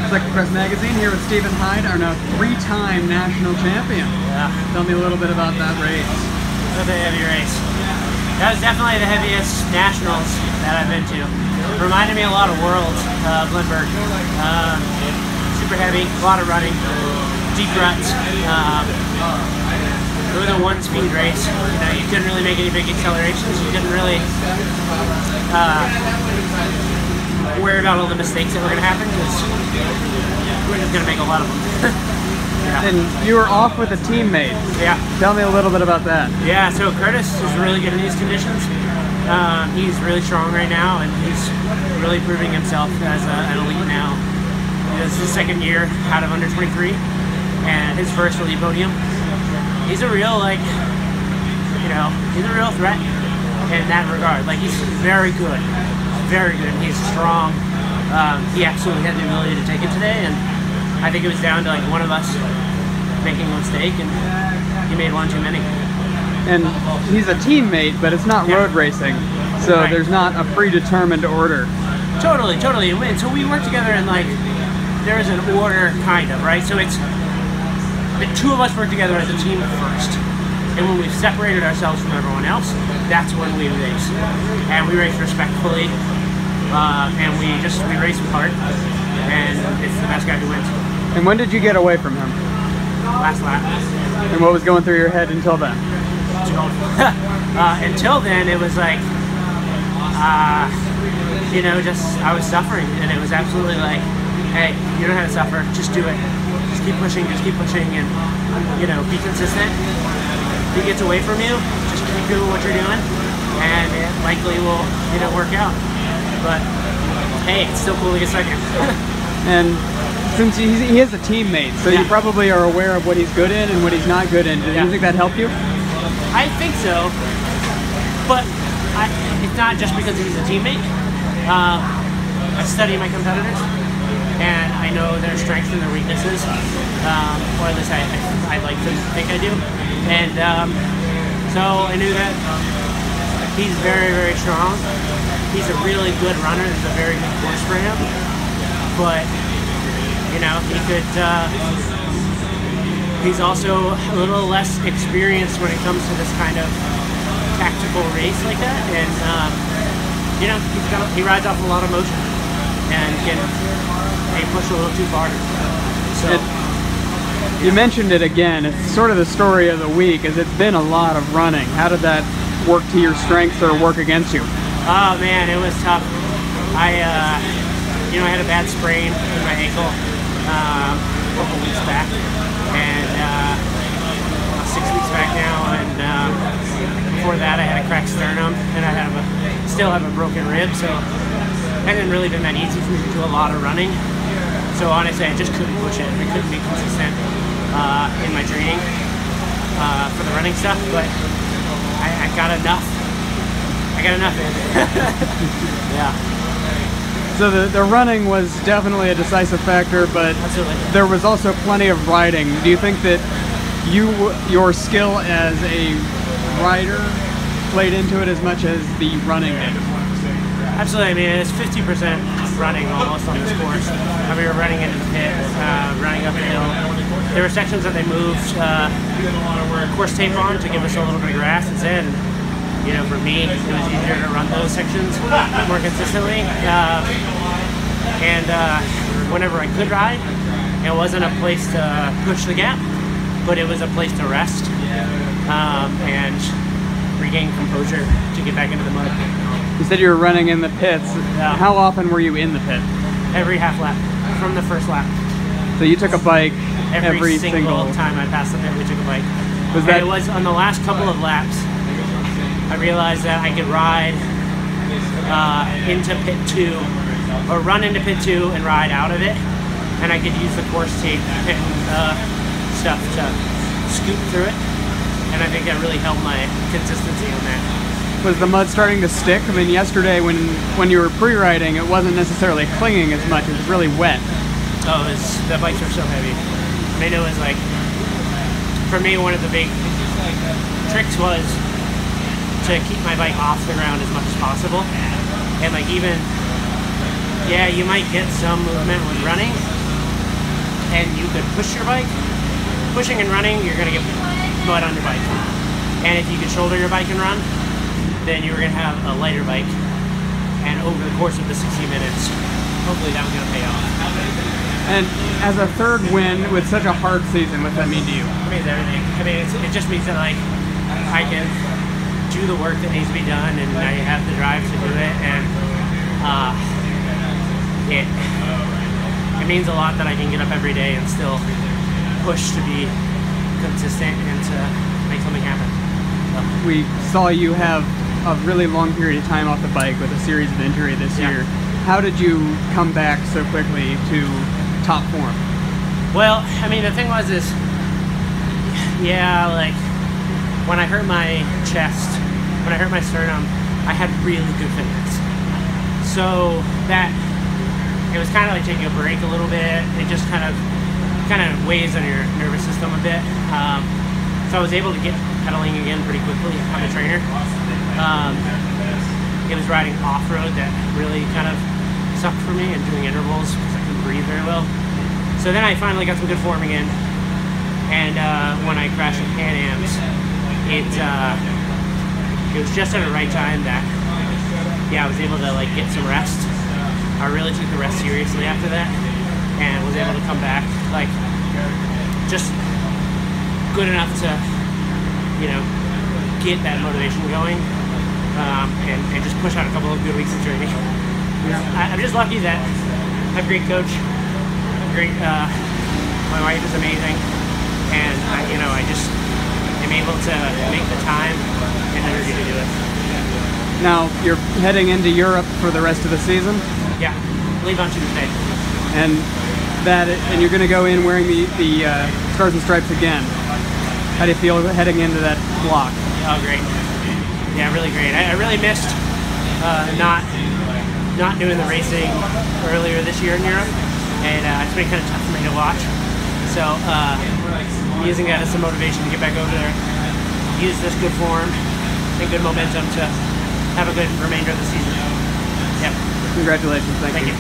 Cyclocross Magazine here with Stephen Hyde, our now 3-time national champion. Yeah. Tell me a little bit about that race. It was a heavy race. That was definitely the heaviest nationals that I've been to. It reminded me a lot of Worlds, Lindbergh. Super heavy, a lot of running, deep ruts. It was a one-speed race. You know, you couldn't really make any big accelerations. You couldn't really worry about all the mistakes that were going to happen because we're just going to make a lot of them. Yeah. And you were off with a teammate. Yeah. Tell me a little bit about that. Yeah, so Curtis is really good in these conditions. He's really strong right now, and he's really proving himself as an elite now. This is his second year out of under 23, and his first elite podium. He's a real, like, you know, he's a real threat in that regard. Like, he's very good. Very good. He's strong. He absolutely had the ability to take it today, and I think it was down to like one of us making a mistake, and he made one too many. And he's a teammate, but it's not road racing, so right. There's not a predetermined order. Totally, totally. And so we work together, and like there's an order, kind of, right? So it's the two of us work together as a team first. And when we've separated ourselves from everyone else, that's when we race. And we race respectfully, and we race with heart, and it's the best guy who wins. And when did you get away from him? Last lap. And what was going through your head until then? Until then, it was like, you know, I was suffering, and it was absolutely like, hey, you know how to suffer, just do it. Just keep pushing, and, you know, be consistent. If he gets away from you, just keep doing what you're doing, and it likely will, you know, work out. But hey, it's still cool to get second. And since he is a teammate, so you probably are aware of what he's good in and what he's not good in. Do you think that helped you? I think so, but it's not just because he's a teammate. I study my competitors, and I know their strengths and their weaknesses, or at least I like to think I do. And so I knew that he's very, very strong. He's a really good runner. It's a very good course for him. But, you know, he could, he's also a little less experienced when it comes to this kind of tactical race like that. And, you know, he rides off a lot of motion and can push a little too far. So, you mentioned it again. It's sort of the story of the week, as it's been a lot of running. How did that work to your strengths or work against you? Oh man, it was tough. You know, I had a bad sprain in my ankle a couple weeks back, and 6 weeks back now. And before that, I had a cracked sternum, and I still have a broken rib. So it hasn't really been that easy for me to do a lot of running. So honestly, I just couldn't push it. I couldn't be consistent in my training for the running stuff, but I got enough. I got enough in. Yeah. So the running was definitely a decisive factor, but absolutely. There was also plenty of riding. Do you think that your skill as a rider played into it as much as the running did? Absolutely. I mean, it's 50% running almost on this course. We were running into the pit, running up a hill. There were sections that they moved course tape on to give us a little bit of grass instead. You know, for me, it was easier to run those sections more consistently. And whenever I could ride, it wasn't a place to push the gap, but it was a place to rest and regain composure to get back into the mud. You said you were running in the pits. How often were you in the pit? Every half lap, from the first lap. So you took a bike every single time I passed the pit, we took a bike. It was on the last couple of laps, I realized that I could ride into pit 2, or run into pit 2 and ride out of it, and I could use the course tape and stuff to scoot through it, and I think that really helped my consistency on that. Was the mud starting to stick? I mean, yesterday when you were pre-riding, it wasn't necessarily clinging as much, it was really wet. Oh, the bikes are so heavy. I mean, it was like, for me, one of the big tricks was to keep my bike off the ground as much as possible. And like even, yeah, you might get some movement with running, and you could push your bike. Pushing and running, you're gonna get mud on your bike. And if you could shoulder your bike and run, then you were gonna have a lighter bike. And over the course of the 60 minutes, hopefully that was gonna pay off. And as a third win with such a hard season, what does that mean to you? It means everything. I mean, it just means that like I can do the work that needs to be done, and I have the drive to do it, and it means a lot that I can get up every day and still push to be consistent and to make something happen. So. We saw you have a really long period of time off the bike with a series of injury this year. How did you come back so quickly to top form? Well, I mean, the thing was like when I hurt my chest, when I hurt my sternum, I had really good fitness. So that, it was kind of like taking a break a little bit. It just kind of weighs on your nervous system a bit. So I was able to get pedaling again pretty quickly. I'm a trainer. It was riding off-road that really kind of sucked for me, and doing intervals because I couldn't breathe very well. So then I finally got some good form again. And when I crashed at Pan Am's, it was just at the right time that, I was able to like get some rest. I really took the rest seriously after that, and was able to come back like just good enough to, get that motivation going, and just push out a couple of good weeks of training. I'm just lucky that I have a great coach, my wife is amazing, and I just am able to make the time and energy to do it. Now you're heading into Europe for the rest of the season? Yeah, leave on Tuesday. And you're going to go in wearing the Stars and Stripes again. How do you feel heading into that block? Oh, great. Yeah, really great. I really missed not doing the racing earlier this year in Europe, and it's been kind of tough for me to watch. So using that as some motivation to get back over there, use this good form and good momentum to have a good remainder of the season. Yep. Congratulations. Thank you.